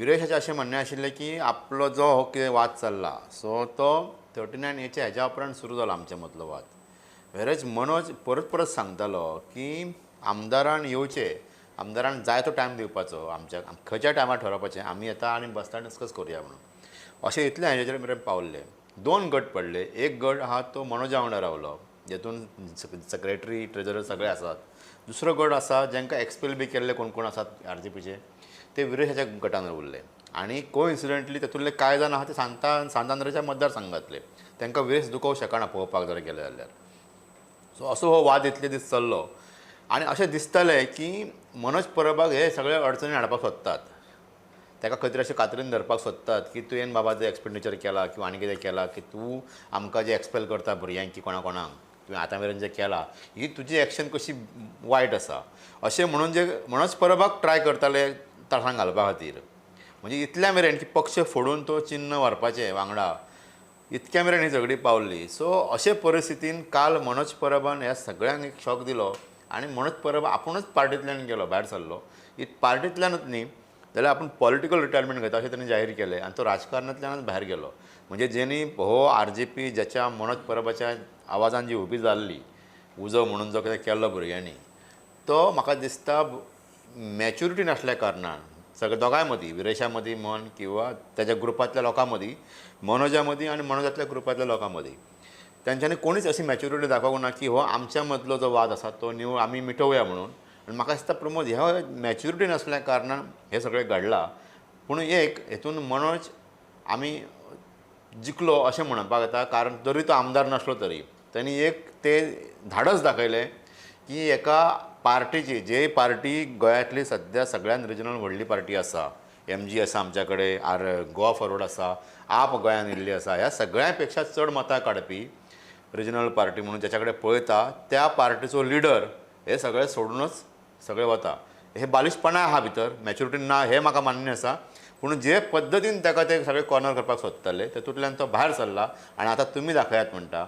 विरेशाचें अशें म्हणणें आशिल्लें की आपलो जो हो कितें वाद चल्ला सो तो 39A हेच्या उपरांत सुरू जालो आमच्या मदलो वाद. वेरज मनोज परत परत सांगतालो की आमदारान येवचें, आमदारान जाय तो टायम दिवपाचो, आमच्या खंयच्या टायमार ठरोवपाचें, आमी येता आनी बसता डिस्कस करुया म्हणून. अशें इतलें हाजेर मेरेन पावल्ले. 2 गट पडले. एक गट आहा तो मनोजा वांगडा रावलो, जेतून सेक्रेटरी ट्रेजरर सगळे आसात. दुसरो गट आसा जांकां एक्सपेल बी केल्ले कोण कोण आसात आरजीपीचे, ते विरेशाच्या गटान उरले. आनी कोइन्सिडंटली तातूंतले कांय जाण आहा ते सांतांद्रेच्या मतदारसंघातले. तांकां विरेश दुखोवंक शकना पळोवपाक जर गेले जाल्यार. सो असो हो वाद इतले दीस चल्लो आनी अशें दिसतालें की मनोज परबाक हे सगळे अडचणी हाडपाक सोदतात. ताका खंय तरी अशें कातरीन धरपाक सोदतात की तुवें बाबा तें एक्सपेंडिचर केला किंवा आनी कितें केला की तूं आमकां जे एक्सपेल करता भुरग्यांक की कोणाक तुवें आतां मेरेन जें केलां ही तुजी एक्शन कशी वायट आसा अशें म्हणून जे मनोज परबाक ट्राय करताले तळसाण घालपा खातीर. म्हणजे इतल्या मेरेन की पक्ष फोडून तो चिन्न व्हरपाचें वांगडा इतक्या मेरेन ही झगडी पावल्ली. सो अशे परिस्थितीन काल मनोज परबान ह्या सगळ्यांक एक शॉक दिलो आनी मनोज परब आपुणूच पार्टींतल्यान गेलो, भायर सरलो. पार्टींतल्यानूच न्ही जाल्यार आपूण पॉलिटिकल रिटायरमेंट घेता अशें ताणें जाहीर केलें आनी तो राजकारणांतल्यानच भायर गेलो. म्हणजे जेणी हो आरजीपी ज्याच्या मनोज परबाच्या आवाजान जी उबी जाल्ली उजो म्हणून जो कितें केल्लो भुरग्यांनी, तो म्हाका दिसता मॅच्युरिटी नासल्या कारणान सगळे दोगांय मदीं, विरेशा मदीं म्हण किंवा ताच्या ग्रुपांतल्या लोकां मदीं, मनोजा मदीं आनी मनोजांतल्या ग्रुपांतल्या लोकां मदीं तांच्यांनी कोणीच अशी मॅच्युरिटी दाखोवंक ना की हो आमच्या मदलो जो वाद आसा तो आमी मिटोवया म्हणून. आनी म्हाका दिसता प्रमोद ह्या मॅच्युरिटी नासल्या कारणान हें सगळें घडलां. पूण एक हेतून मनोज आमी जिखलो अशें म्हणपाक येता, कारण जरी तो आमदार नासलो तरी तांणी एक तें धाडस दाखयलें की एका पार्टीची, जे पार्टी गोंयांतली सद्या सगळ्यान रिजनल व्हडली पार्टी आसा, MG आसा आमच्या कडेन, गोवा फॉरवर्ड आसा, आप गोंयांत येयल्ली आसा, ह्या सगळ्यां पेक्षा चड मतां काडपी रिजनल पार्टी म्हणून ज्याच्या कडेन पळयता त्या पार्टीचो लिडर हे सगळे सोडूनच सगळे वता. हे बालिशपणां आहा भितर, मॅच्युरिटी ना हें म्हाका मान्य आसा. पूण जे पद्दतीन ताका ते सगळे कॉर्नर करपाक सोदताले तेतूंतल्यान तो भायर सरला आनी आतां तुमी दाखयात म्हणटा.